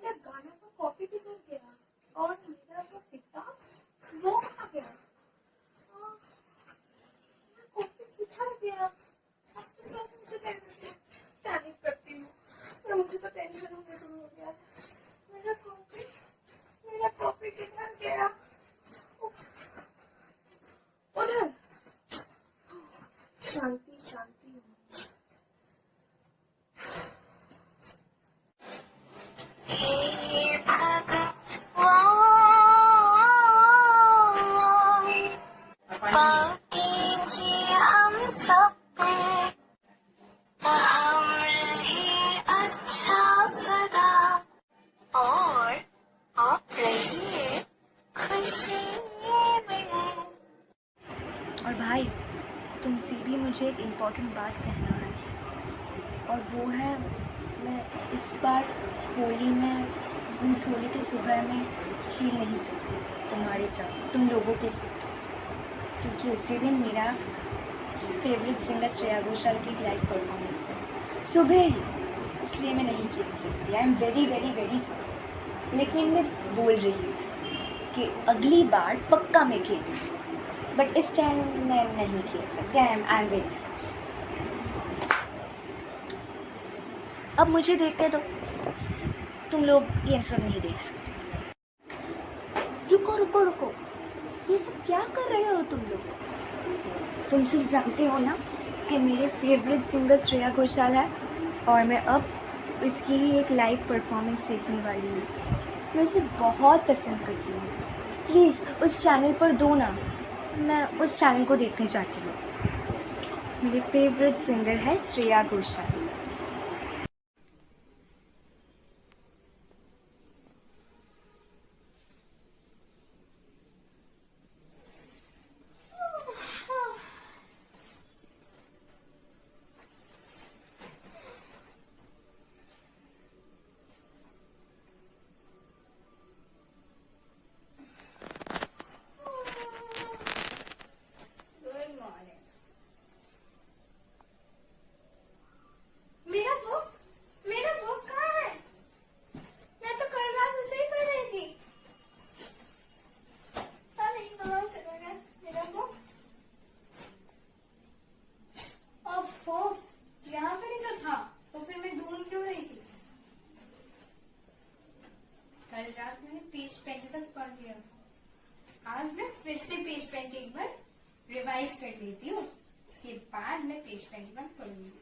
मेरा गाना का कॉपी किधर गया? और मेरा वो किताब वो कहाँ गया? कॉपी किधर गया? अब तो सब मुझे पैनिक करती हूँ, पर मुझे तो टेंशन होने शुरू हो गया है। मेरा कॉपी किधर गया? उधर। शांति शांति। हम सब पे हम रहे अच्छा सदा और आप रहिए खुशी में। और भाई, तुमसे भी मुझे एक इम्पॉर्टेंट बात कहना है, और वो है मैं इस बार होली में होली की सुबह में खेल नहीं सकती तुम्हारे साथ, तुम लोगों के साथ, क्योंकि उसी दिन मेरा फेवरेट सिंगर श्रेया घोषाल की लाइव परफॉर्मेंस है सुबह ही, इसलिए मैं नहीं खेल सकती। I am very very very sorry, लेकिन मैं बोल रही हूँ कि अगली बार पक्का मैं खेलूँगी, बट इस टाइम मैं नहीं खेल सकती। I am very sorry. अब मुझे देखते दो, तुम लोग ये सब नहीं देख सकते। रुको रुको रुको, ये सब क्या कर रहे हो तुम लोग? तुम सिर्फ जानते हो ना कि मेरे फेवरेट सिंगर श्रेया घोषाल है, और मैं अब इसकी ही एक लाइव परफॉर्मेंस देखने वाली हूँ। मैं इसे बहुत पसंद करती हूँ, प्लीज़ उस चैनल पर दो ना, मैं उस चैनल को देखना चाहती हूँ। मेरे फेवरेट सिंगर है श्रेया घोषाल। मेरा बुक कहाँ है? मैं तो कल रात उसे ही पढ़ रही थी। नहीं, कहाँ चला गया मेरा बुक? ओफो, यहाँ पर ही तो था, तो फिर मैं ढूंढ क्यों रही थी? कल रात मैंने पेज 35 तक पढ़ लिया था। आज मैं फिर से पेज 35 एक बार रिवाइज कर लेती हूँ, उसके बाद मैं पेज 21 पढ़ूंगी।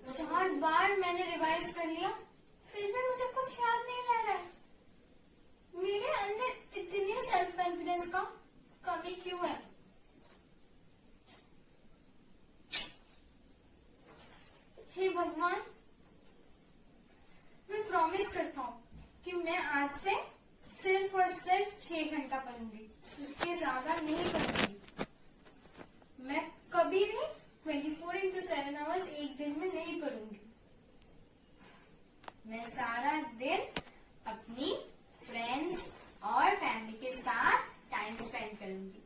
चार बार मैंने रिवाइज कर लिया, फिर भी मुझे कुछ याद नहीं रह रहा है। मेरे अंदर इतनी सेल्फ कॉन्फिडेंस का कमी क्यों है? हे भगवान, मैं प्रॉमिस करता हूँ कि मैं आज से सिर्फ और सिर्फ 6 घंटा पढ़ूंगी, उसके ज्यादा नहीं पढ़ूंगी। मैं कभी भी 24x7 आवर्स एक दिन में नहीं पढ़ूंगी। मैं सारा दिन अपनी फ्रेंड्स और फैमिली के साथ टाइम स्पेंड करूंगी।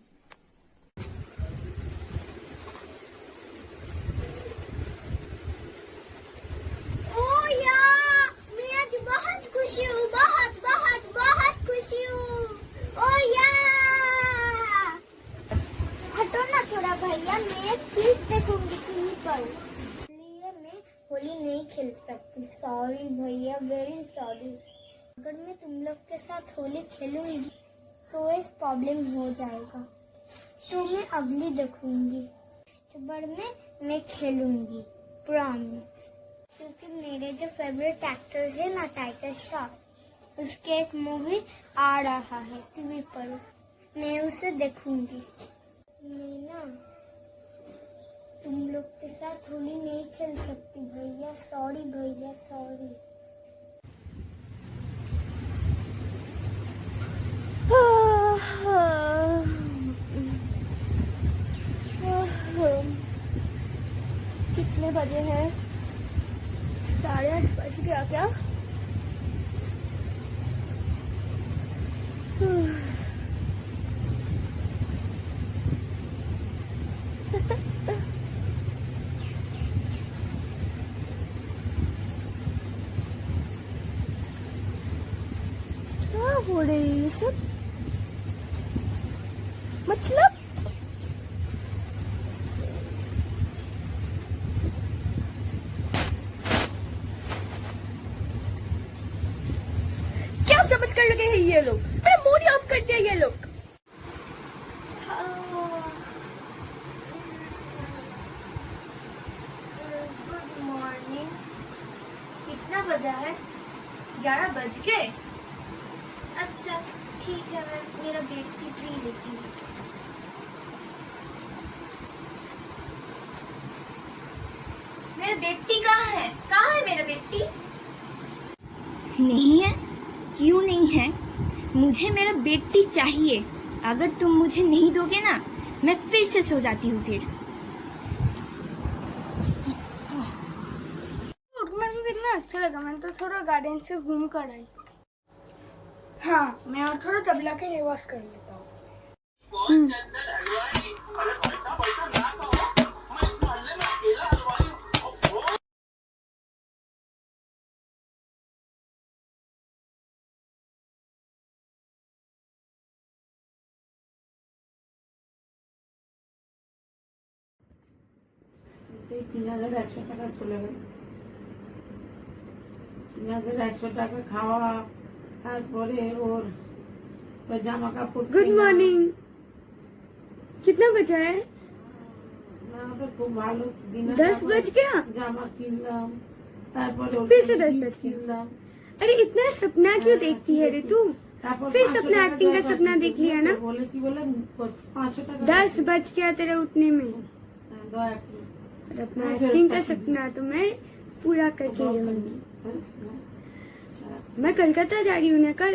मैं आज बहुत खुशी हूँ, बहुत बहुत बहुत खुशी हूँ। ओ या हटो ना थोड़ा भैया, मैं एक चीज देखूंगी टीवी पर, इसलिए मैं होली नहीं खेल सकती। सॉरी भैया, वेरी सॉरी। अगर मैं तुम लोग के साथ होली खेलूंगी तो एक प्रॉब्लम हो जाएगा, तो मैं अगली देखूंगी। इस बार मैं खेलूंगी, प्रॉमिस। क्योंकि मेरे जो फेवरेट एक्टर है ना, टाइगर श्रॉफ, उसके एक मूवी आ रहा है टीवी पर, मैं उसे देखूंगी। मैं ना तुम लोग के साथ होली नहीं खेल सकती भैया, सॉरी भैया, सॉरी। कितने बजे हैं? 8:30 बज गया क्या? क्या हो रही है ये सब? मतलब क्या समझ कर लगे हैं ये लोग? मेरा मूड ऑफ कर दिया ये लोग। Good morning. कितना बजा है? 11 बज गए। अच्छा ठीक है, मैं मेरा बेड की ट्री लेती हूँ। मेरा बेटी कहाँ है? कहाँ है मेरा बेटी? नहीं है? क्यों नहीं है? मुझे मेरा बेटी चाहिए। अगर तुम मुझे नहीं दोगे ना, मैं फिर से सो जाती हूँ फिर। मेरे को कितना अच्छा लगा। मैं तो थोड़ा गार्डन से घूम कर आई। हाँ, मैं और थोड़ा तबला के रिवर्स कर लेता हूँ। এই 3,100 টাকা চলে গেল। 3,100 টাকা খাওয়া, তারপরে ওর জামা কাপড়। Good morning. कितना बजा है? খুব ভালো। 10 बज गया। জামা কিনলাম, তারপরে फिर से 10 बज गया। কিনলাম। अरे इतना सपना क्यों देखती है रे तू? তারপর फिर 500 सपना টাকা एक्टिंग का দেওয়া सपना বাকি। देख लिया ना? বলেছি বলে 500 টাকা 10 बज गया तेरे उठने में। দয়া করে। और अपना एक्टिंग का सपना तो मैं पूरा करके रहूंगी। मैं कलकत्ता जा रही हूँ ना कल।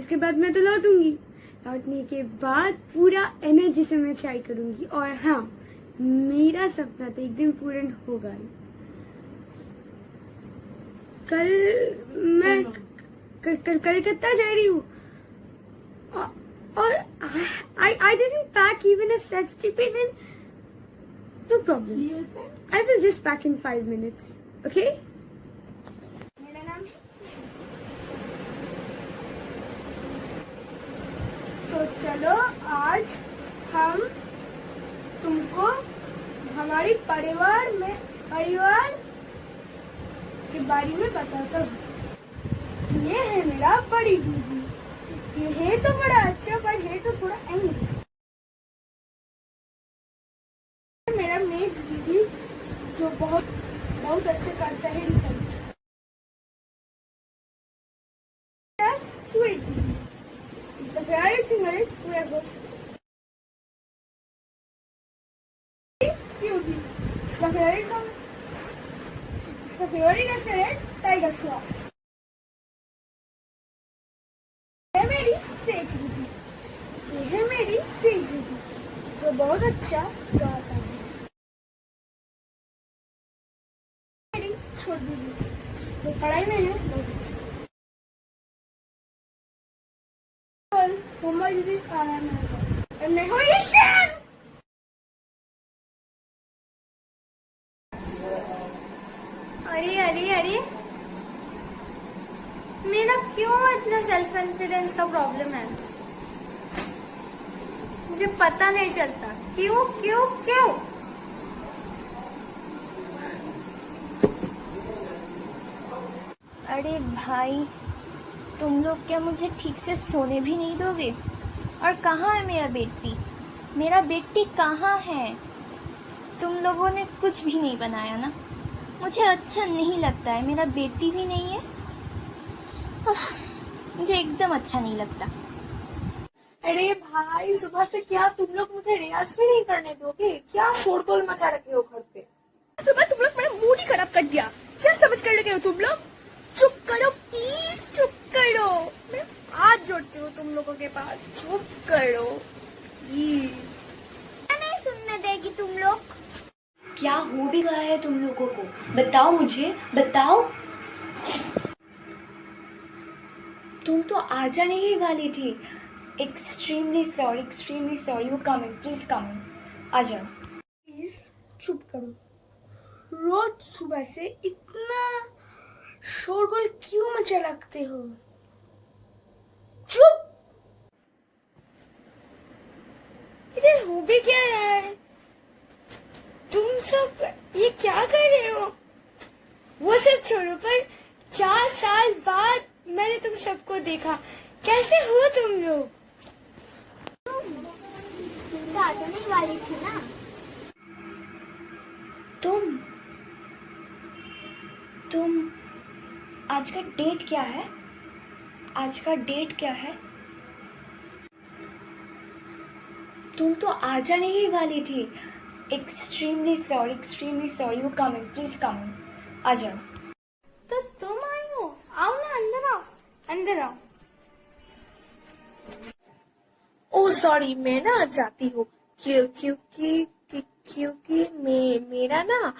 इसके बाद मैं तो लौटूंगी। लौटने के बाद पूरा एनर्जी से मैं ट्राई करूंगी। और हाँ, मेरा सपना तो एक दिन पूर्ण होगा ही। कल मैं कलकत्ता जा रही हूँ और I didn't pack even a safety pin in. No problem. I will just pack in 5 minutes. Okay? मेरा नाम है। तो चलो आज हम तुमको हमारी परिवार के बारे में बताता हूँ। ये है मेरा बड़ी दीदी। ये है तो बड़ा अच्छा, पर है तो थोड़ा एंग्री। मेरा मेज दीदी जो बहुत अच्छा करता है रिसर्च। स्वीट दीदी। The favorite singer is Shreya Ghoshal. Cute didi. इसका favorite song, इसका favorite एक्टर है टाइगर श्रॉफ। है मेरी सेज दीदी। ये है मेरी सेज दीदी जो बहुत अच्छा गाता है। मेरी छोटी दीदी जो पढ़ाई में है बहुत अच्छी। मम्मा दीदी आराम है। मैं हूँ ईशान। अरे अरे अरे, मेरा क्यों इतना सेल्फ कॉन्फिडेंस का प्रॉब्लम है? मुझे पता नहीं चलता क्यों क्यों क्यों। अरे भाई, तुम लोग क्या मुझे ठीक से सोने भी नहीं दोगे? और कहाँ है मेरा बेटी? मेरा बेटी कहाँ है? तुम लोगों ने कुछ भी नहीं बनाया ना? मुझे अच्छा नहीं लगता है। मेरा बेटी भी नहीं है। मुझे एकदम अच्छा नहीं लगता। अरे भाई, सुबह से क्या तुम लोग मुझे रियाज भी नहीं करने दोगे? क्या शोरगोल मचा रखे हो घर पे? सुबह तुम लोग मेरा मूड ही खराब कर दिया। क्या समझ कर लगे हो तुम लोग? चुप करो प्लीज, चुप करो। मैं हाथ जोड़ती हूँ तुम लोगों के पास। चुप करो प्लीज। नहीं सुनने देगी तुम लोग। क्या हो भी गया है तुम लोगों को? बताओ मुझे, बताओ। तुम तो आ जाने ही वाली थी। Extremely sorry. You come in, please come in, आ जाओ। प्लीज चुप करो। रोज सुबह से इतना शोरगुल क्यों मचा रखते हो? चुप। इधर हो भी क्या रहा है? तुम सब ये क्या कर रहे हो? वो सब छोड़ो, पर 4 साल बाद मैंने तुम सबको देखा। कैसे हो तुम लोग? तुम तो आ जाने वाली थी ना। तुम आज का डेट क्या है? आज का डेट क्या है? तुम तो आ जाने ही वाली थी। Extremely sorry. You come in, please come in, आ जाओ। तो तुम आई हो, आओ ना, अंदर आओ। ओ सॉरी, मैं ना जाती हूँ क्योंकि मेरा ना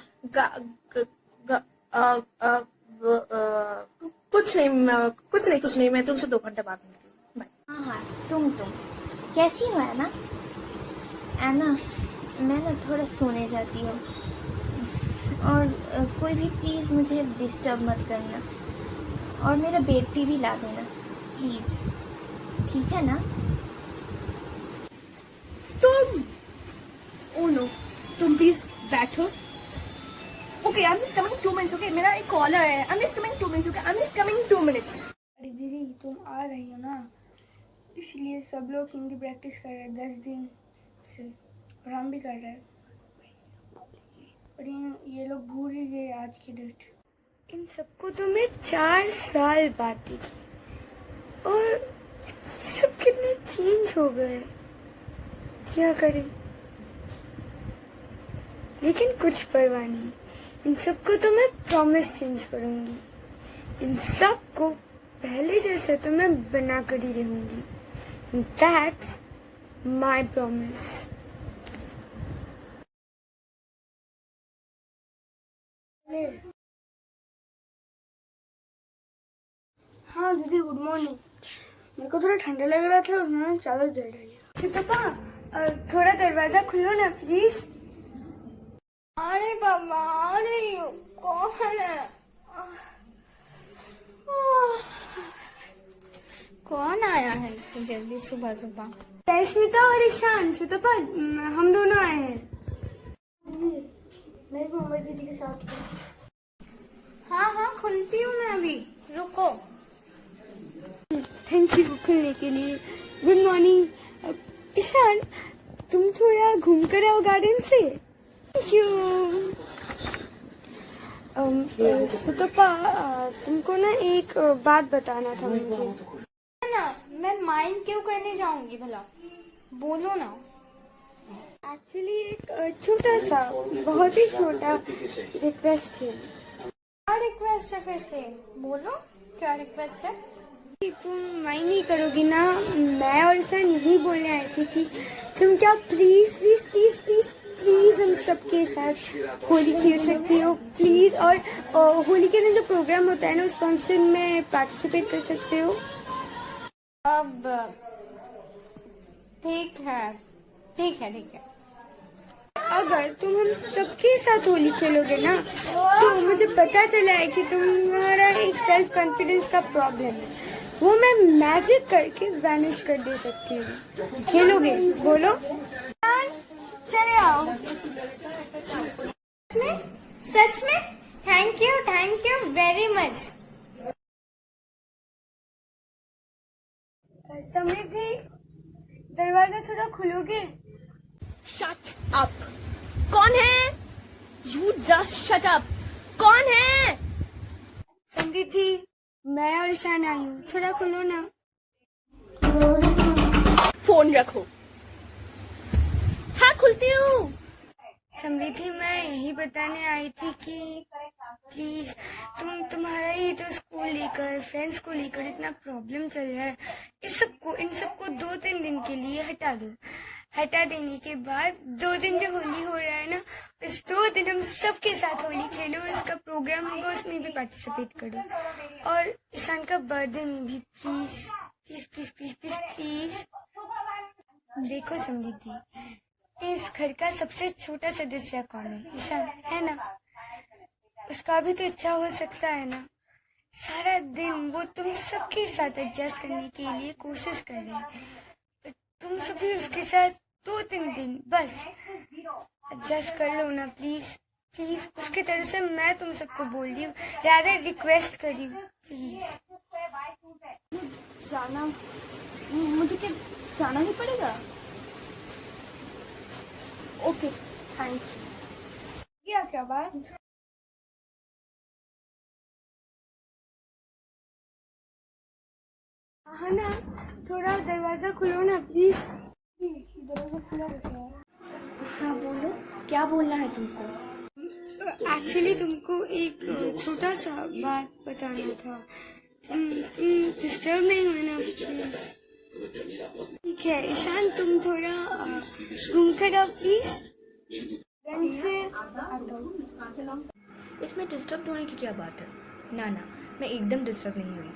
कुछ नहीं, मैं तुमसे 2 घंटे बाद मिलती हूँ। बाय। हाँ, तुम कैसी हो एना? एना, मैं ना थोड़ा सोने जाती हूँ, और कोई भी प्लीज़ मुझे डिस्टर्ब मत करना, और मेरा बेड टी भी ला देना प्लीज़, ठीक है ना? ओ नो, तुम प्लीज बैठो। Okay, I am just coming 2 minutes. Okay, मेरा एक कॉलर है। I am just coming 2 minutes. Okay, I am just coming 2 minutes. अरे दीदी, तुम आ रही हो ना, इसलिए सब लोग हिंदी प्रैक्टिस कर रहे हैं 10 दिन से, और हम भी कर रहे हैं। पर ये लोग भूल ही गए आज की डेट। इन सबको तो मैं 4 साल बाद देखी, और ये सब कितने चेंज हो गए। क्या करें, लेकिन कुछ परवाह नहीं। इन सबको तो मैं प्रॉमिस चेंज करूंगी। इन सबको पहले जैसे तो मैं बना कर ही रहूंगी। That's my promise. हाँ दीदी, गुड मॉर्निंग। मेरे को थोड़ा ठंडा लग रहा था, उन्होंने चादर जल रही है। पापा, थोड़ा दरवाजा खुलो ना प्लीज। अरे बाबा, आ रही हो, कौन है? कौन आया है इतनी जल्दी सुबह? स्मिता और ईशान, सुतपा, हम दोनों आए हैं। मैं भी मोहम्मद दीदी के साथ हूँ। हाँ, खुलती हूँ मैं अभी, रुको। थैंक यू खुलने के लिए। Good morning. ईशान, तुम थोड़ा घूम कर आओ गार्डन से। Thank you. सुतपा, तुमको ना एक बात बताना था मुझे। ना, मैं माइंड क्यों करने जाऊंगी भला? बोलो ना। एक्चुअली एक छोटा सा, बहुत ही छोटा रिक्वेस्ट है। क्या रिक्वेस्ट है फिर से? बोलो, क्या रिक्वेस्ट है? तुम माइंड नहीं करोगी ना? मैं और ईशान यही बोलने आए थे कि तुम क्या please please please please please हम सबके साथ होली खेल सकती हो प्लीज, और होली के दिन जो प्रोग्राम होता है ना, उस फंक्शन में पार्टिसिपेट कर सकते हो। अब ठीक है। अगर तुम हम सबके साथ होली खेलोगे ना, तो मुझे पता चला है कि तुम्हारा एक सेल्फ कॉन्फिडेंस का प्रॉब्लम है, वो मैं मैजिक करके वैनिश कर दे सकती हूँ। खेलोगे? बोलो। चले आओ। सच में thank you very much. Samriddhi, दरवाजा थोड़ा खुलोगे? Shut up. कौन है? You just shut up. कौन है? समृद्धि, मैं और ईशान आई हूँ, थोड़ा खुलो ना। फोन रखो। हाँ, खुलती हूँ। समृद्धि, मैं यही बताने आई थी कि प्लीज तुम्हारा ही तो स्कूल लेकर, फ्रेंड्स को लेकर इतना प्रॉब्लम चल रहा है, इन सबको 2-3 दिन के लिए हटा दो। हटा देने के बाद 2 दिन जो होली हो रहा है ना, इस 2 दिन हम सबके साथ होली खेलो, इसका प्रोग्राम होगा, उसमें भी पार्टिसिपेट करो। और ईशान का बर्थडे में भी please please please please please please. देखो समृद्धि, इस घर का सबसे छोटा सदस्य कौन है? ईशान है ना? उसका भी तो इच्छा हो सकता है ना। सारा दिन वो तुम सबके साथ एडजस्ट करने के लिए कोशिश कर रहे हैं। तुम सभी उसके साथ 2-3 दिन बस एडजस्ट कर लो ना प्लीज प्लीज। उसकी तरफ से मैं तुम सबको बोल रही हूँ, राधा रिक्वेस्ट कर रही हूँ प्लीज। जाना, मुझे क्या जाना ही पड़ेगा? Okay thank you. क्या बात? हाँ ना, थोड़ा दरवाजा खोलो ना प्लीज। दरवाजा खुला रहता है। हाँ बोलो, क्या बोलना है तुमको? एक्चुअली तुमको एक छोटा सा बात बताना था। तुम डिस्टर्ब नहीं होना प्लीज। ठीक है ईशान, तुम थोड़ा घूम कर आओ प्लीज। से इसमें डिस्टर्ब होने की क्या बात है? ना ना, मैं एकदम डिस्टर्ब नहीं हुई।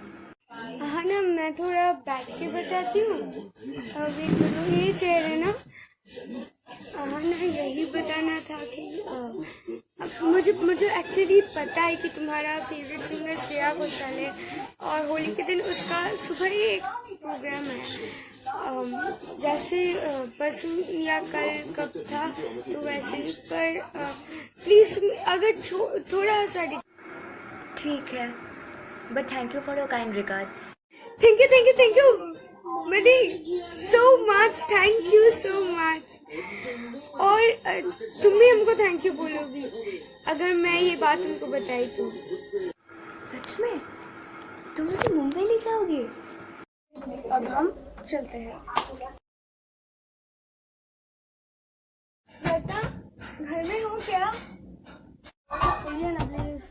हाँ ना, मैं थोड़ा बैठ के बताती हूँ। अभी तो यही चेयर है ना। हाँ ना, यही बताना था कि मुझे एक्चुअली पता है कि तुम्हारा फेवरेट सिंगर श्रेया घोषाल है और होली के दिन उसका सुबह ही एक प्रोग्राम है। जैसे परसों या कल कब था तो वैसे ही, पर प्लीज अगर थोड़ा सा। ठीक है, but thank you for your kind regards. Thank you very so much, thank you so much. और तुम भी हमको थैंक यू बोलोगी अगर मैं ये बात तुमको बताई तो। सच में? तुम मुझे मुंबई ले जाओगे? अब हम चलते हैं। लता, घर में हो क्या? बोलिए ना प्लीज।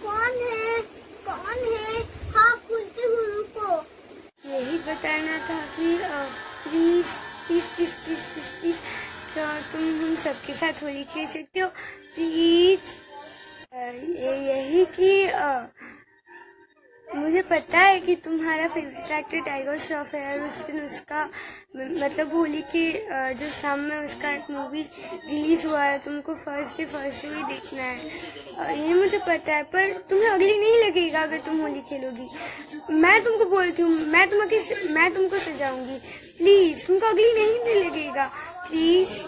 कौन है? हाँ खुलते हुए रुको। यही बताना था कि please please please please please please, क्या तुम हम सबके साथ होली खेल सकते हो प्लीज? यही कि मुझे पता है कि तुम्हारा फेवरेट एक्टर टाइगर श्रॉफ है और उस दिन उसका मतलब होली के जो शाम में उसका एक मूवी रिलीज हुआ है, तुमको फर्स्ट शो ही देखना है। ये मुझे पता है, पर तुम्हें अगली नहीं लगेगा अगर तुम होली खेलोगी। मैं तुमको बोलती हूँ, मैं तुमको सजाऊंगी प्लीज। तुमको अगली नहीं लगेगा प्लीज।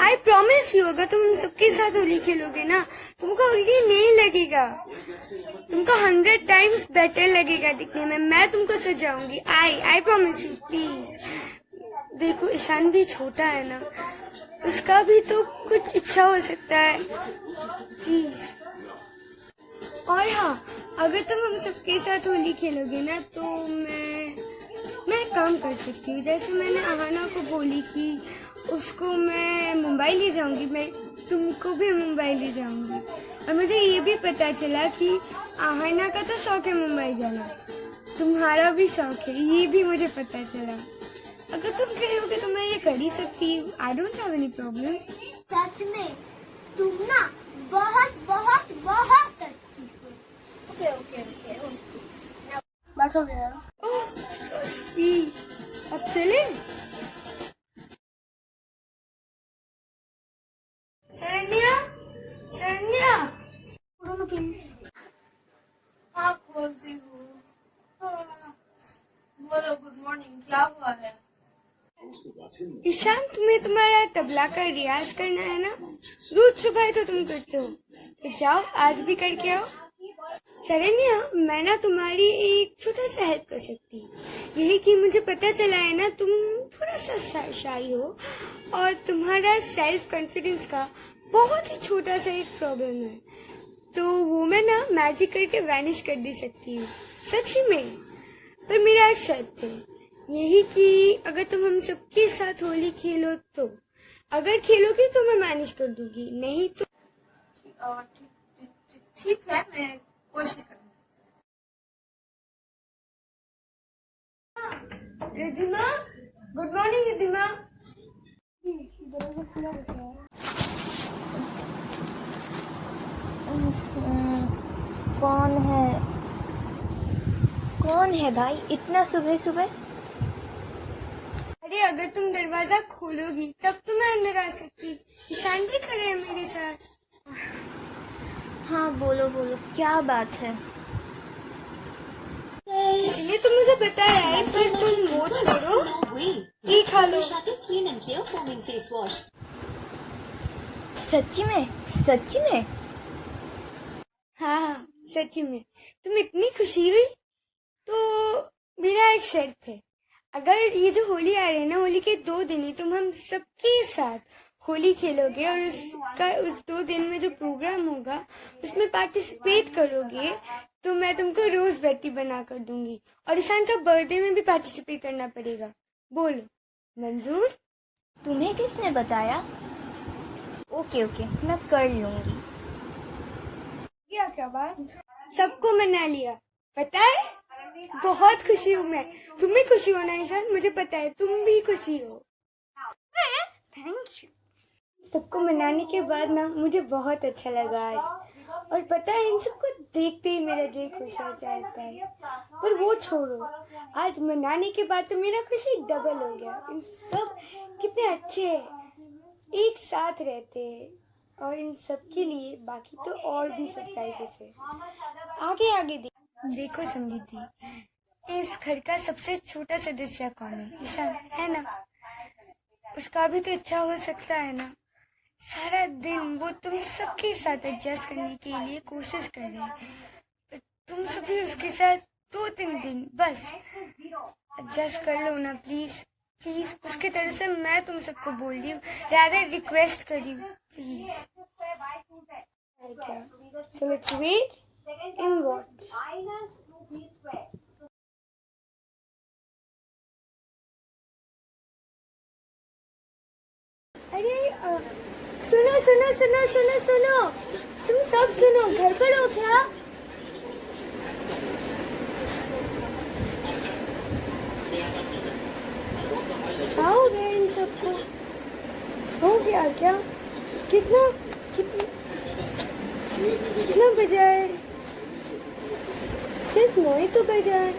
आई प्रॉमिस यू, अगर तुम सबके साथ होली खेलोगे ना तुमको अगली नहीं लगेगा, तुमको 100 टाइम्स बेटर लगेगा दिखने में। मैं तुमको सजाऊंगी। I promise you please. देखो ईशान भी छोटा है ना, उसका भी तो कुछ इच्छा हो सकता है प्लीज। और हाँ, अगर तुम हम सबके साथ होली खेलोगे ना तो मैं काम कर सकती हूँ। जैसे मैंने आहाना को बोली कि उसको मैं मुंबई ले जाऊंगी, मैं तुमको भी मुंबई ले जाऊंगी। और मुझे ये भी पता चला कि आहाना का तो शौक है मुंबई जाना, तुम्हारा भी शौक है, ये भी मुझे पता चला। अगर तुम कहोगे तो मैं ये कर ही सकती हूँ। I don't have any problem. सच में तुम ना बहुत बहुत बहुत अच्छी हो। ओके। बस हो गया। ओह सो स्वीट। अब चले? शरण्या बोलो प्लीज। हाँ खोलती हूँ। बोलो गुड मॉर्निंग, क्या हुआ है? ईशान, तुम्हें तुम्हारा तबला का रियाज करना है ना, रोज सुबह तो तुम करते हो, तो जाओ आज भी करके आओ। शरण्या, मैं ना तुम्हारी एक छोटा सा हेल्प कर सकती हूँ। यही कि मुझे पता चला है ना तुम थोड़ा सा शाई हो और तुम्हारा सेल्फ कॉन्फिडेंस का बहुत ही छोटा सा एक प्रॉब्लम है, तो वो मैं ना मैजिक करके वैनिश कर दे सकती हूँ सच ही में। पर मेरा एक शर्त है, यही कि अगर तुम हम सबके साथ होली खेलो तो, अगर खेलोगी तो मैं मैनेज कर दूंगी, नहीं तो ठीक है, मैं कोशिश करूंगी। कौन है भाई इतना सुबह सुबह? अरे अगर तुम दरवाजा खोलोगी तब तो मैं अंदर आ सकती। ईशान भी खड़े हैं मेरे साथ। हाँ बोलो बोलो, क्या बात है? इसलिए तो मुझे बताया है, पर तुम वो छोड़ो, ये खा लो। सच्ची में? सच्ची में? हाँ सच्ची में। तुम इतनी खुशी हुई तो मेरा एक शर्त है, अगर ये जो होली आ रही है ना, होली के 2 दिन ही तुम हम सबके साथ होली खेलोगे और उस 2 दिन में जो प्रोग्राम होगा उसमें पार्टिसिपेट करोगे तो मैं तुमको रोज बेटी बना कर दूंगी। और ईशान का बर्थडे में भी पार्टिसिपेट करना पड़ेगा। बोलो मंजूर? तुम्हें किसने बताया? ओके मैं कर लूंगी। क्या बात? सबको मना लिया, पता है? बहुत खुशी हूँ मैं। तुम भी खुशी हो ना ईशान? मुझे पता है तुम भी खुशी हो। Thank you. सबको मनाने के बाद ना मुझे बहुत अच्छा लगा आज। और पता है इन सबको देखते ही मेरा दिल खुश हो जाता है। पर वो छोड़ो, आज मनाने के बाद तो मेरा खुशी डबल हो गया। इन सब कितने अच्छे हैं, एक साथ रहते हैं। और इन सब के लिए बाकी तो और भी सरप्राइजेस है। आगे देखो समृद्धि, इस घर का सबसे छोटा सदस्य कौन है? ईशान है ना? उसका भी तो अच्छा हो सकता है ना। सारा दिन वो तुम सबके साथ एडजस्ट करने के लिए कोशिश कर रहे हैं। तुम सभी उसके साथ 2-3 दिन बस एडजस्ट कर लो ना प्लीज। प्लीज उसके तरफ से मैं तुम सबको बोल रही हूँ, रादर रिक्वेस्ट कर रही हूँ, please. So let's wait and watch. अरे सुनो, तुम सब सुनो, घर पर हो क्या? क्या हो गया इन सबको? सो गया क्या? कितना बजा है? सिर्फ 9 ही तो बजा है।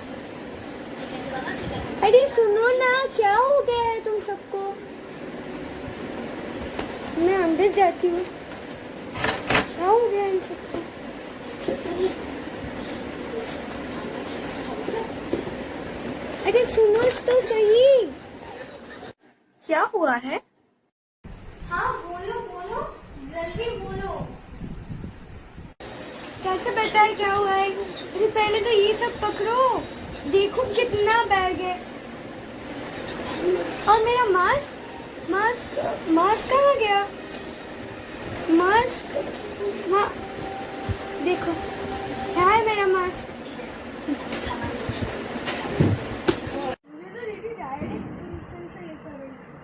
अरे सुनो ना, क्या हो गया है तुम सबको? मैं अंदर जाती हूँ। क्या हो गया इन सबको? अरे सुनो तो सही, क्या हुआ है? हाँ बोलो, जल्दी बोलो। कैसे बताए क्या हुआ है? अरे पहले तो ये सब पकड़ो, देखो कितना बैग है। और मेरा मास्क कहाँ गया? देखो यहाँ है मेरा मास्क।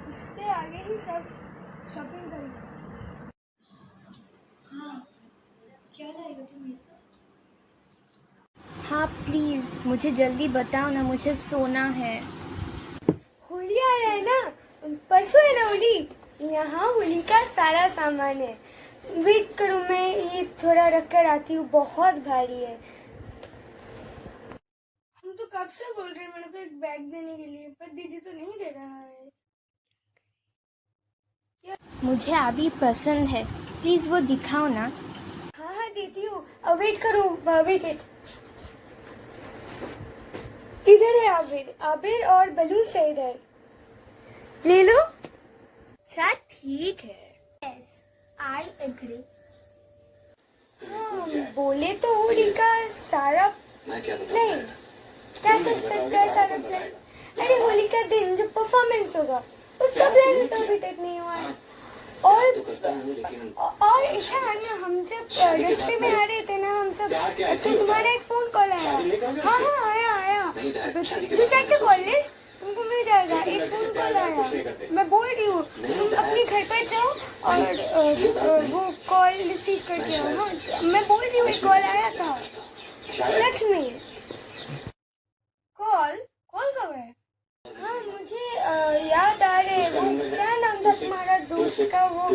उसके आगे ही सब शॉपिंग करेंगे। हाँ प्लीज मुझे जल्दी बताओ ना, मुझे सोना है। होली आ रहा है ना, परसों है ना होली। यहाँ होली का सारा सामान है। वेट करो, मैं ये थोड़ा रख कर आती हूँ, बहुत भारी है। हम तो कब से बोल रहे हैं मेरे को एक बैग देने के लिए, पर दीदी तो नहीं दे रहा है। मुझे अभी पसंद है, प्लीज वो दिखाओ ना। हाँ देती हूँ, अब वेट करो, वेट। इधर है आबिर और बलून से इधर ले लो। अच्छा ठीक है। I agree. हाँ, बोले तो होली का सारा नहीं, क्या सब का सारा प्लान। अरे होली का दिन जो परफॉर्मेंस होगा उसका प्लान तो अभी तक नहीं हुआ है। और ईशान, हम जब रास्ते में आ रहे थे ना हम सब, तो तुम्हारा एक फोन कॉल आया। हाँ आया। तू चेक द कॉल लिस्ट, तुमको मिल जाएगा। एक फोन कॉल आया, मैं बोल रही हूँ तुम अपने घर पर जाओ और वो कॉल रिसीव करके आओ। हाँ मैं बोल रही हूँ, एक कॉल आया था सच में। कॉल कब है? हाँ मुझे याद आ रहे हैं, वो क्या नाम था तुम्हारा दोस्त का? वो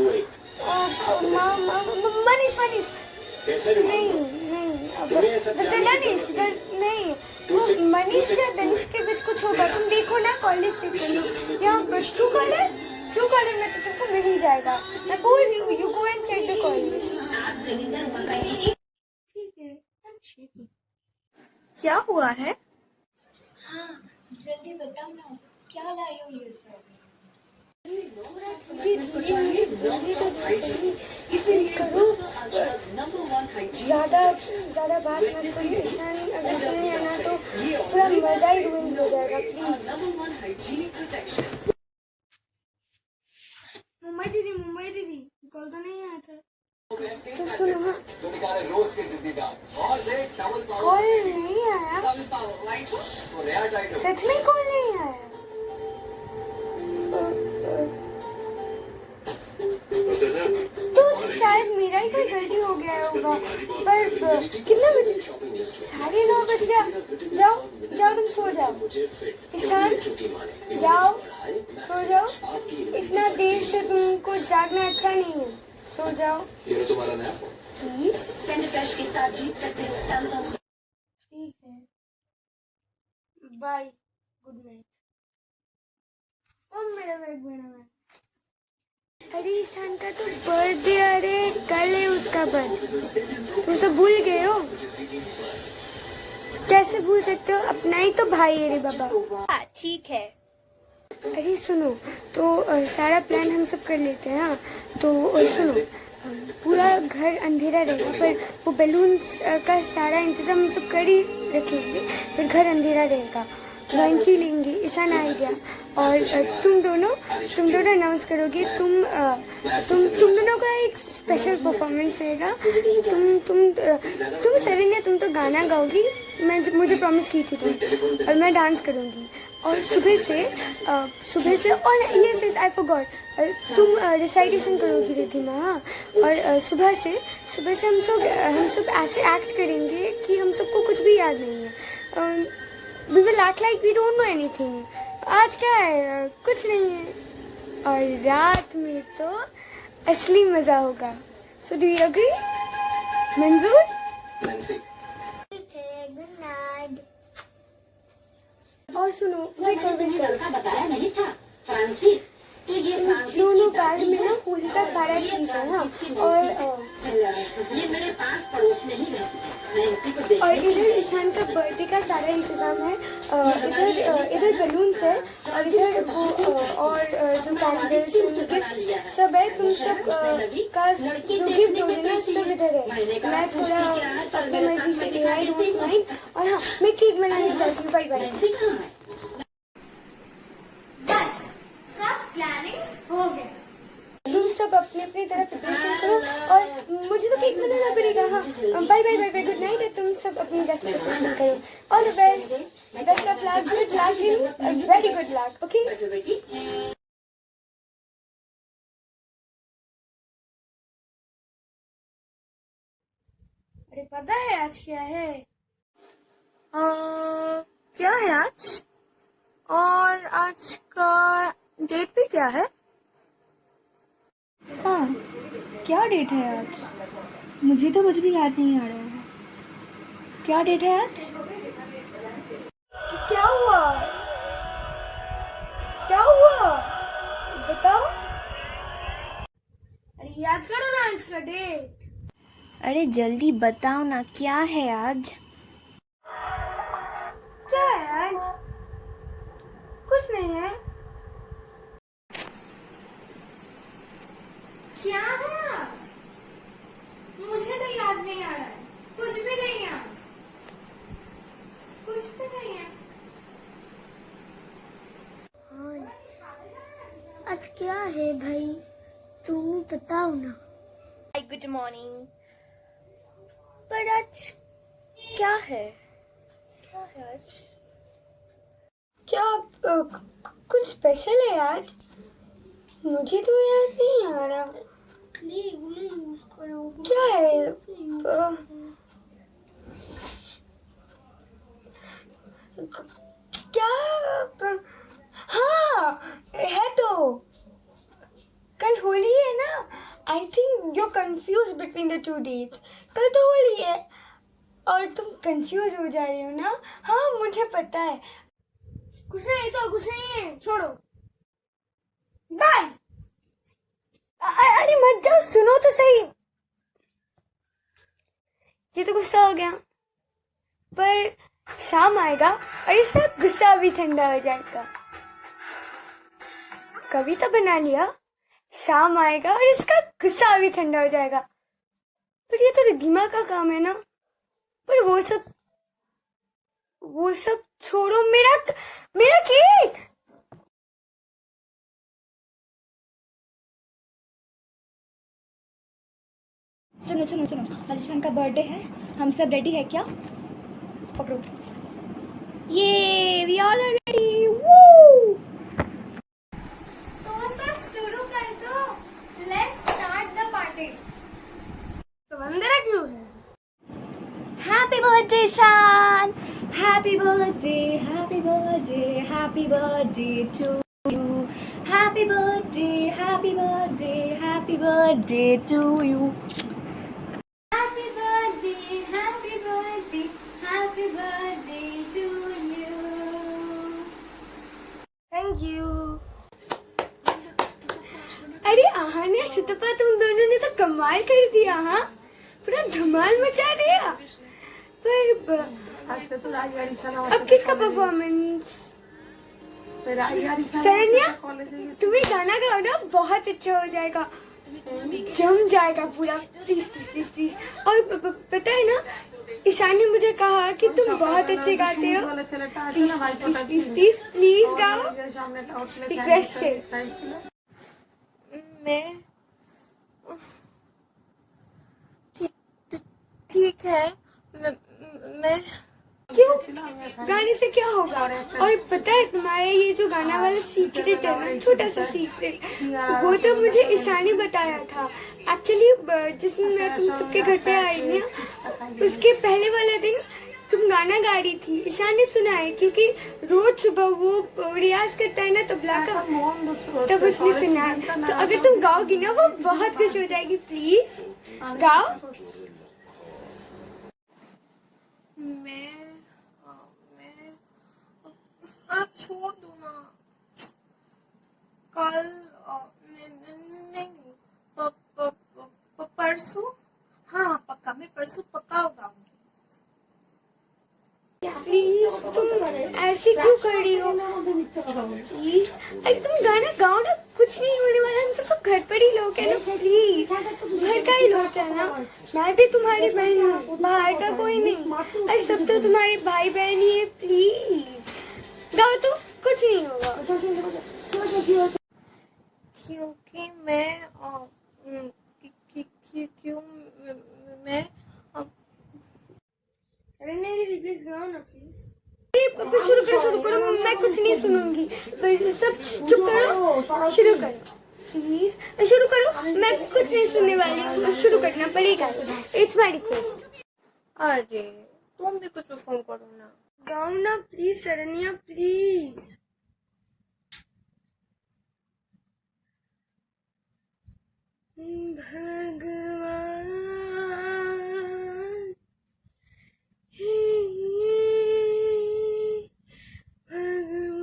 मनीष। नहीं नहीं, अब दनिश नहीं, वो मनीष या दनिश के बीच कुछ होगा। तुम देखो ना, कॉलेज चेक कर लो, या ट्रू कॉलर में तो तुमको मिल ही जाएगा। मैं बोल रही हूँ, you go and check the college. ठीक है, क्या हुआ है? हाँ, जल्दी बताओ ना, क्या लाई हो ये सब? ज्यादा बात मत करिए ईशान, अगर सुने ना तो पूरा मजा ही रुइन हो जाएगा। प्लीज मुंबई दीदी कॉल तो नहीं आया था, तो सुनो हाँ, कॉल नहीं आया, सच में कॉल नहीं आया। तो शायद मेरा ही कोई गलती हो गया होगा। पर कितना बजे? 9:30 बज गया। जाओ तुम सो जाओ। ईशान जाओ सो जाओ, इतना देर से तुमको जागना अच्छा नहीं है, सो जाओ प्लीज। सेंडफ्रेश के साथ जीत सकते हो सैमसंग। ठीक है, बाय, गुड नाइट। और मेरा बैग अरे ईशान का तो बर्थडे, अरे कल है उसका बर्थडे, तुम तो भूल गए हो। कैसे भूल सकते हो, अपना ही तो भाई है रे बाबा। हाँ ठीक है। अरे सुनो, तो सारा प्लान हम सब कर लेते हैं। हाँ तो सुनो, पूरा घर अंधेरा रहेगा, पर वो बैलून्स का सारा इंतजाम हम सब कर ही रखेंगे, फिर घर अंधेरा रहेगा। लंची लेंगे, ईशान आएगा, और तुम दोनों अनाउंस करोगे। तुम दोनों का एक स्पेशल परफॉर्मेंस रहेगा। तुम सरेंगे, तुम तो गाना गाओगी, मुझे प्रॉमिस की थी तुम, और मैं डांस करूँगी। और सुबह से और यस आई फॉरगॉट, तुम रिसाइटेशन करोगी रिद्धिमा। हाँ, और सुबह से हम सब ऐसे एक्ट करेंगे कि हम सबको कुछ भी याद नहीं है। We will act like we don't know anything. आज क्या है, कुछ नहीं है, और रात में तो असली मजा होगा। So do you agree? मंजूर? ठीक है, गुड नाइट। और सुनो, वेट बताया नहीं था फ्रांसिस, तो ये दोनों बैग में ना होली का सारा चीज है। हाँ, और ये मेरे पास पड़ोस में ही रहती है, और इधर ईशान का बर्थडे का सारा इंतजाम है। इधर बलून्स है, और इधर वो और जो कैंडल्स, गिफ्ट सब है। तुम सब का जो गिफ्ट होगी ना, सब इधर है। मैं थोड़ा अपनी मर्जी से ले आई, डोंट माइंड। और हाँ, मैं केक बनाने जाती हूँ। Bye bye. बस सब प्लानिंग हो गया। तुम सब अपनी तरफ प्रिपरेशन करो, और मुझे तो केक बनाना पड़ेगा। हाँ, bye bye bye bye, good night. तुम सब अपनी जैसे प्रिपरेशन करो। All the best of luck, good luck, very good luck, okay. अरे पता है आज क्या है? क्या है आज? और आज का डेट भी क्या है? हाँ, क्या डेट है आज? मुझे तो कुछ भी याद नहीं आ रहा है। क्या डेट है आज? क्या हुआ बताओ। अरे याद करो ना आज का डेट। अरे जल्दी बताओ ना, क्या है आज? क्या है आज? कुछ नहीं है। क्या है आज? मुझे तो याद नहीं आ रहा है, कुछ भी नहीं है आज, कुछ भी नहीं है। आज क्या है भाई, तुम ही बताओ ना। Good morning. पर आज क्या है? आज? क्या कुछ स्पेशल है आज? मुझे तो याद नहीं आ रहा। क्या है? क्या? हाँ है तो, कल होली है ना। I think you confuse between the two dates. कल तो होली है और तुम कंफ्यूज हो जा रही हो ना। हाँ मुझे पता है, कुछ नहीं तो कुछ नहीं है, छोड़ो बाय। अरे मत जाओ, सुनो तो सही। ये तो गुस्सा हो गया, पर शाम आएगा और इससे गुस्सा भी ठंडा हो जाएगा। कविता बना लिया, शाम आएगा और इसका गुस्सा भी ठंडा हो जाएगा। पर ये तो रिद्धिमा का काम है ना। पर वो सब छोड़ो, मेरा केक। सुनो सुनो सुनो, हरीशान का बर्थडे है, हम सब रेडी है क्या? पकड़ो, ये वी ऑल आर रेडी। वू! तो सब शुरू कर दो, लेट्स स्टार्ट द पार्टी। तो अंदर क्यों है? Happy birthday, Shan! Happy birthday, happy birthday, happy birthday to you. Happy birthday, happy birthday, happy birthday to you. Happy birthday, happy birthday, happy birthday to you. Thank you. अरे आहाना शितपा, तुम दोनों ने तो कमाल कर दिया। हाँ, पूरा धमाल मचा दिया। पर अब किसका परफॉर्मेंस? शरण्या, तुम्हें गाना गाओ ना, बहुत अच्छा हो जाएगा, जम जाएगा पूरा। Please please please please. और पता है ना, ईशान ने मुझे कहा कि तुम बहुत अच्छे गाते हो। Please please please please please गाओ, रिक्वेस्ट है। मैं ठीक है। मैं क्यों? गाने से क्या होगा? और पता है, तुम्हारे ये जो गाना वाला सीक्रेट है ना, छोटा सा सीक्रेट, वो तो मुझे ईशान ने बताया था। एक्चुअली जिस दिन मैं तुम सबके घर पे आई ना, उसके पहले वाला दिन तुम गाना गा रही थी। ईशान ने सुना है, क्योंकि रोज सुबह वो रियाज करता है ना तबला का, तब उसने सुना है। तो अगर तुम गाओगी ना, वो बहुत खुश हो जाएगी। प्लीज गाओ। मैं आप छोड़ दो ना। कल नहीं, परसों। हाँ पक्का, मैं परसों पक्का गाऊंगी। प्लीज तुम ऐसे क्यों कर रही हो? प्लीज, अरे तुम गाना गाओ ना, कुछ नहीं होने वाला। हम सब तो घर पर ही लोग हैं ना। प्लीज, घर का ही लोग है ना। मैं भी तुम्हारी बहन हूँ, बाहर का कोई नहीं। अरे सब तो तुम्हारे भाई बहन ही है। प्लीज गाओ तो, कुछ नहीं होगा। क्योंकि मैं क्यों मैं प्लीज गाओ ना प्लीज। अरे शुरू करो, मैं कुछ नहीं सुनूंगी। सब चुप करो, शुरू करो प्लीज, शुरू करो। मैं कुछ नहीं सुनने वाली हूँ, शुरू करना पड़ेगा। It's my request. अरे तुम भी कुछ परफॉर्म करो ना। गाओ ना प्लीज शरण्या, प्लीज। भगवान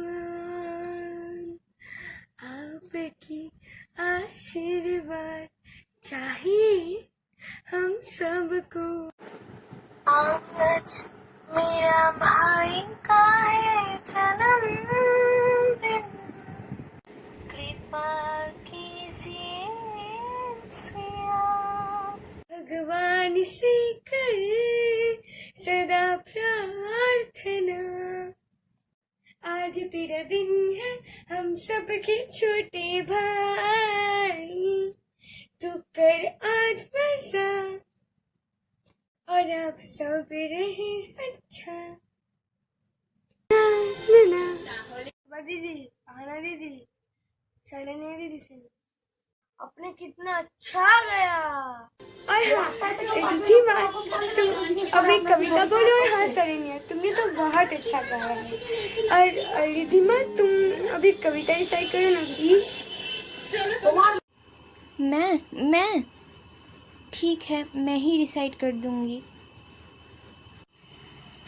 भगवान, आपकी आशीर्वाद चाहिए हम सबको। आज मेरा भाई का है जन्मदिन, कृपा कीजिए सिया। भगवान से कर सदा प्रार्थना, आज तेरा दिन है हम सबके छोटे भाई, तू कर आज मजा और अब सब रहे अच्छा। दीदी, आना दीदी, शरण्या दीदी से अपने कितना अच्छा गया। और हाँ, रिद्धिमा, तुम अभी कविता बोलो। और हाँ शरण्या, तुमने तो बहुत अच्छा गाया है। और रिद्धिमा, तुम अभी कविता रिसाइट करो ना प्लीज। ठीक है, मैं ही डिसाइड कर दूंगी।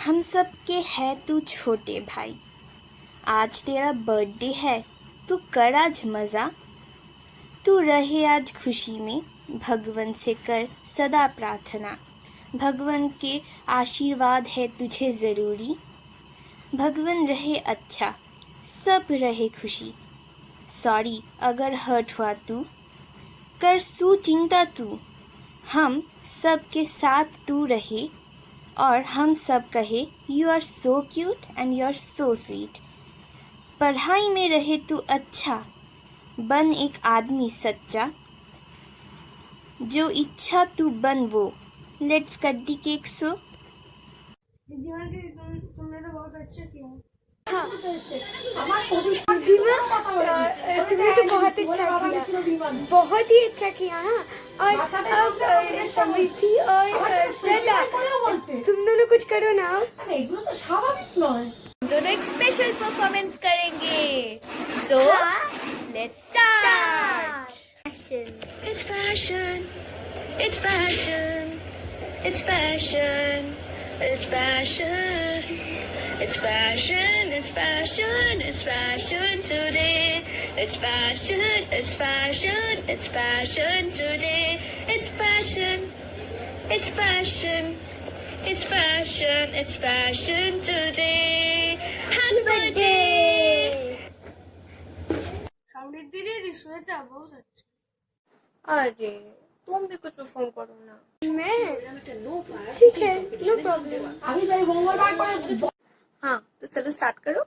हम सब के है तू छोटे भाई, आज तेरा बर्थडे है, तू कर आज मज़ा। तू रहे आज खुशी में, भगवान से कर सदा प्रार्थना। भगवान के आशीर्वाद है तुझे ज़रूरी, भगवान रहे अच्छा, सब रहे खुशी। सॉरी अगर हर्ट हुआ तू, कर सू चिंता तू, हम सब के साथ तू रहे और हम सब कहे you are so cute and you are so sweet. पढ़ाई में रहे तू अच्छा, बन एक आदमी सच्चा, जो इच्छा तू बन वो। लेट्स कट दी केक सो। दीदी तुमने तो बहुत अच्छा किया। আমার প্রদীপ तुमने तो बहुत अच्छा किया, बहुत ही अच्छा किया। हाँ, और अब समृद्धि और श्वेता तुम दोनों कुछ करो ना। এগুলো তো স্বাভাবিক নয়। दोनों एक स्पेशल परफॉर्मेंस करेंगे। So let's start. It's fashion, it's fashion, it's fashion, it's fashion, it's fashion, it's fashion, it's fashion today. It's fashion, it's fashion, it's fashion today. It's fashion, it's fashion, it's fashion, it's fashion today. Happy birthday! समृद्धि दीदी श्वेता बहुत अच्छा। अरे तुम भी कुछ perform करो ना। मैं ठीक है, नो प्रॉब्लम। আমি যাই মঙ্গলবার করে हाँ तो चलो स्टार्ट करो।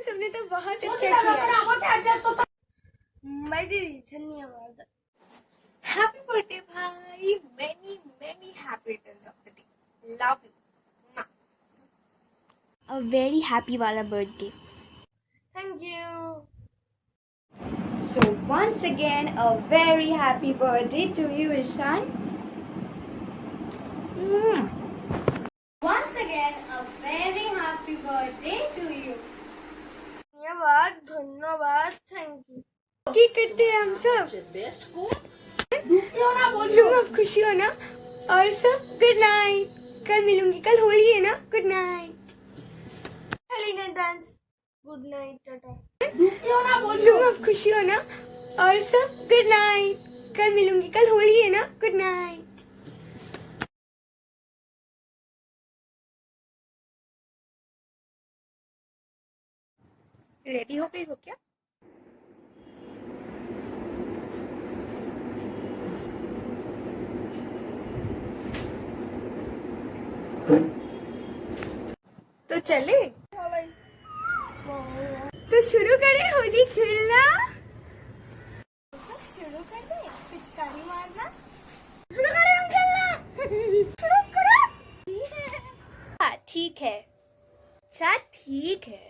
सबने तो बहुत अच्छा किया। আমাকে অ্যাডজাস্ট করতে मैं दीदी धन्यवाद। हैप्पी बर्थडे भाई, many many happy returns of the day. Love you. A very happy वाला birthday. Thank you. So once again, a very happy birthday to you, Ishan. Once again, a very happy birthday to you. धन्यवाद धन्यवाद, thank you. की करते हैं हम सब। Best কোন ঢুকিও না বলি। तुम अब खुशी हो ना, और सब गुड नाइट। कल मिलूंगी, कल होली है ना। Good night. Helena dance. Good night tata. ঢুকিও না বলি। तुम अब खुशी हो ना, और सब गुड नाइट। कल मिलूंगी, कल होली है ना। Good night. रेडी हो गई हो क्या? तो चले। तो शुरू करें होली खेलना। शुरू कर दे, पिचकारी मारना। शुरू करें हम खेलना। शुरू करो। हाँ ठीक है, अच्छा ठीक है।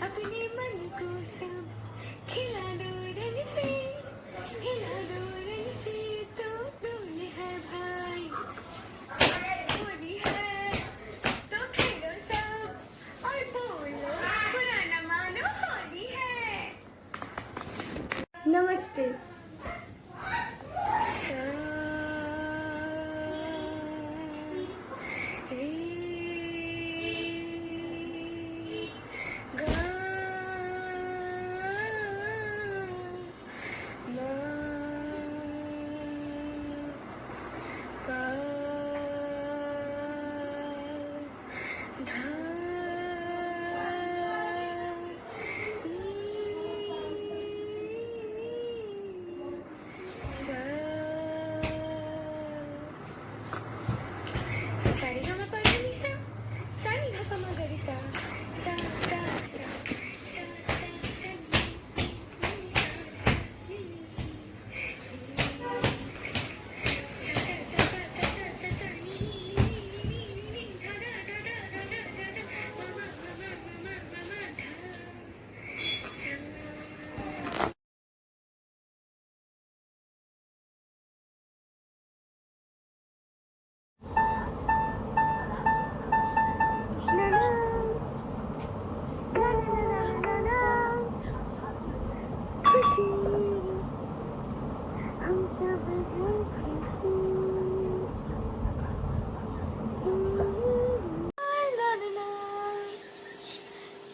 अपने मन को सब खिला दो रंग से, खिला दो रंग से, तो तुम है भाई। होली है तो खेलो सब और बोलो पुराना मानो होली है। नमस्ते।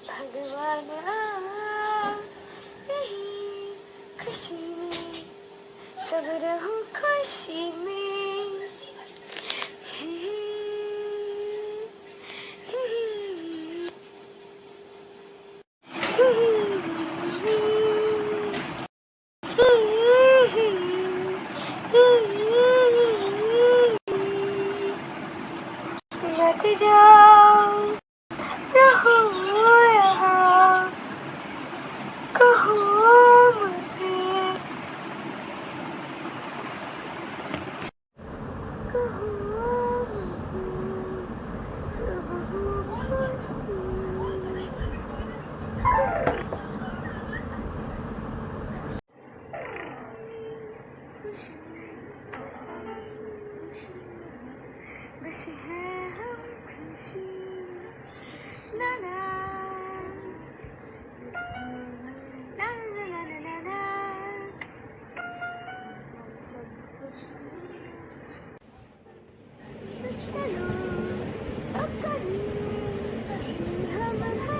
भगवान यही खुशी में सब रहूं खुशी में। मत जाओ रहो यहाँ, कहो मुझे, कहो मुझे बस है हम खुशी। ना ना ना ना ना ना ना ना। चलो अब कहीं हम हैं, ये हमारा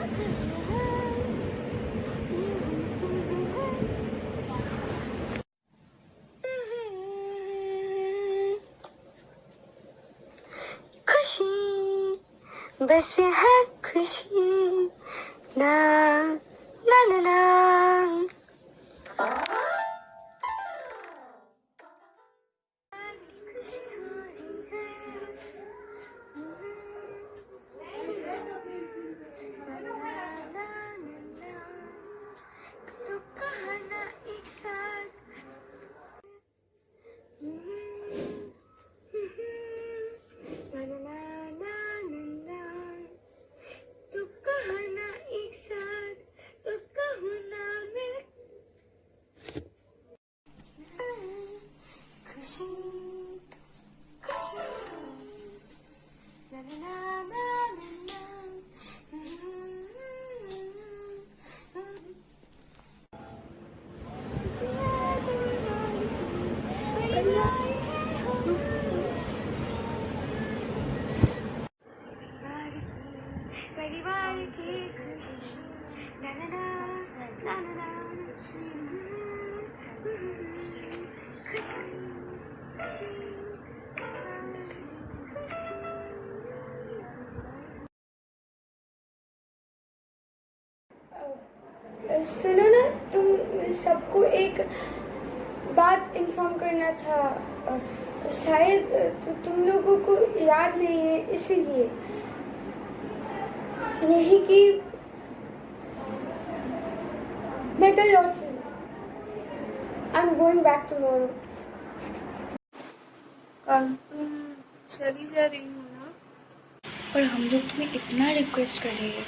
घर है, ये हम सब हैं। खुशी बस है खुशी। ना ना ना ना। खुशी हो रही है। ना ना ना। तो कहा ना एक साथ। ना ना ना ना ना। तो कहा ना एक साथ, तो कहूँ ना मैं। खुशी खुशी। ना ना ना ना ना ना। परिवार की खुशी। ना ना ना ना ना ना। खुशी खुशी। सुनो ना, तुम सबको एक बात इन्फॉर्म करना था। शायद तुम लोगों को याद नहीं है, इसीलिए। यही कि मैं कल लौट रही हूँ। I am going back tomorrow. कल तुम चली जा रही हो ना? और हम लोग तुम्हें इतना रिक्वेस्ट कर रहे हैं,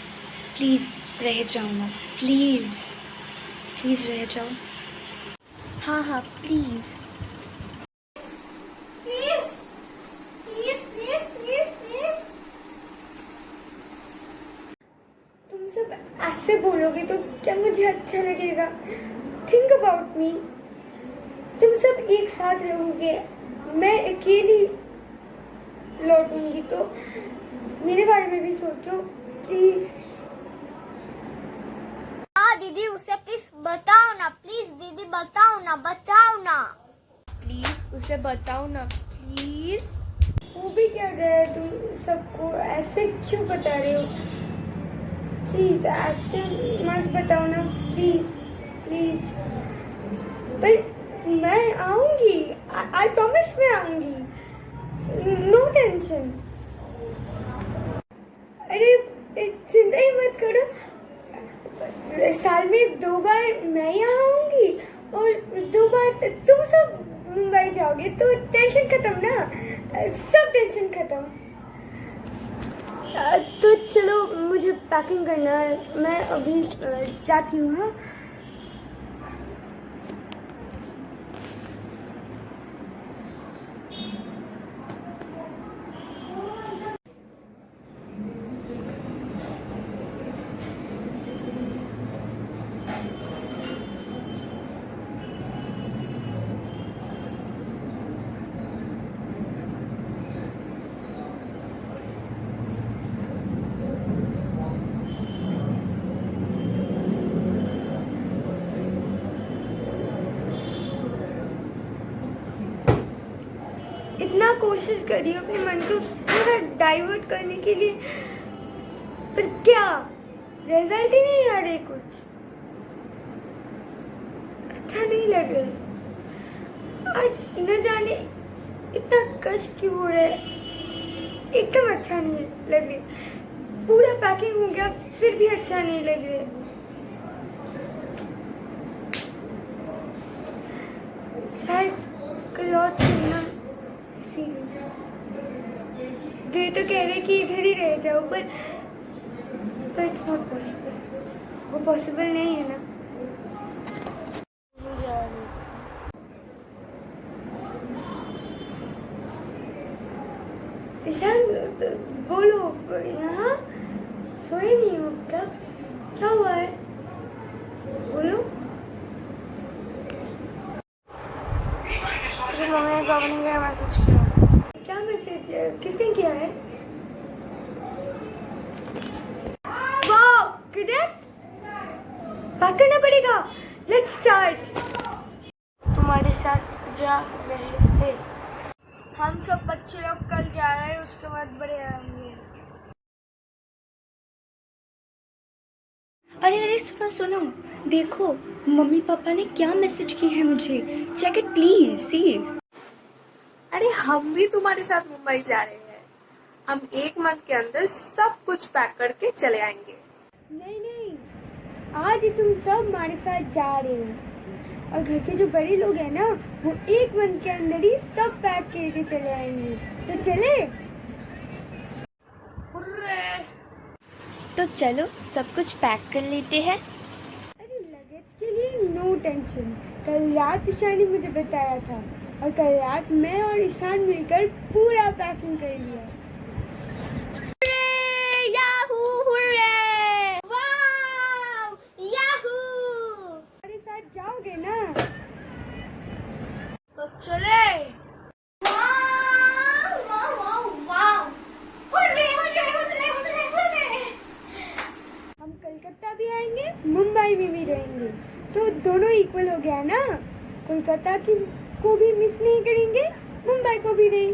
प्लीज़ रह जाओ ना, प्लीज़ प्लीज़ रह जाओ। हाँ हाँ please. Please please please please please. तुम सब ऐसे बोलोगे तो क्या मुझे अच्छा लगेगा? Think about me. तुम सब एक साथ रहोगे, मैं अकेली लौटूंगी, तो मेरे बारे में भी सोचो प्लीज। हाँ दीदी, उसे प्लीज बताओ ना, प्लीज दीदी बताओ ना, बताओ ना। प्लीज उसे बताओ ना, प्लीज। वो भी क्या गया, तुम सबको ऐसे क्यों बता रहे हो? प्लीज ऐसे मत बताओ ना, प्लीज प्लीज। पर मैं आऊंगी, आई प्रॉमिस मैं आऊंगी, नो टेंशन। अरे चिंता ही मत करो, साल में 2 बार मैं यहाँ आऊंगी और 2 बार तुम सब मुंबई जाओगे, तो टेंशन खत्म ना, सब टेंशन खत्म। तो चलो, मुझे पैकिंग करना है, मैं अभी जाती हूँ। हाँ इतना कोशिश करी अपने मन को पूरा डाइवर्ट करने के लिए, पर क्या रिजल्ट ही नहीं आ रहे, कुछ अच्छा नहीं लग रहा। आज न जाने इतना कष्ट क्यों हो रहा है, एकदम अच्छा नहीं लग रहा। पूरा पैकिंग हो गया फिर भी अच्छा नहीं लग रहा। शायद कल और चलना, वे तो कह रहे कि इधर ही रह जाओ, पर इट्स नॉट पॉसिबल। वो पॉसिबल नहीं है ना। ईशान बोलो, यहाँ सोए नहीं हो अब तक? क्या हुआ है, बोलो। मम्मी पापा ने क्या मैसेज किया? क्या मैसेज, किसने किया है? Wow, correct. बात करना पड़ेगा। Let's start. तुम्हारे साथ जा रहे हैं हम सब, बच्चे लोग कल जा रहे हैं, उसके बाद बड़े आएंगे। अरे अरे सुनो सुनो, देखो मम्मी पापा ने क्या मैसेज की है मुझे, चेक इट प्लीज, सी। अरे हम भी तुम्हारे साथ मुंबई जा रहे हैं, हम 1 मंथ के अंदर सब कुछ पैक करके चले आएंगे। नहीं नहीं, आज ही तुम सब हमारे साथ जा रहे हो, और घर के जो बड़े लोग हैं ना, वो 1 मंथ के अंदर ही सब पैक करके चले आएंगे। तो चले? तो चलो सब कुछ पैक कर लेते हैं। अरे लगेज के लिए नो टेंशन, कल रात ईशान ने मुझे बताया था, और कल रात मैं और ईशान मिलकर पूरा पैकिंग कर लिया। Yahoo hurray! Wow, yahoo! हमारे साथ जाओगे ना? तो चले। हम कलकत्ता भी आएंगे, मुंबई में भी रहेंगे, तो दोनों इक्वल हो गया ना। कोलकाता को भी मिस नहीं करेंगे, मुंबई को भी नहीं।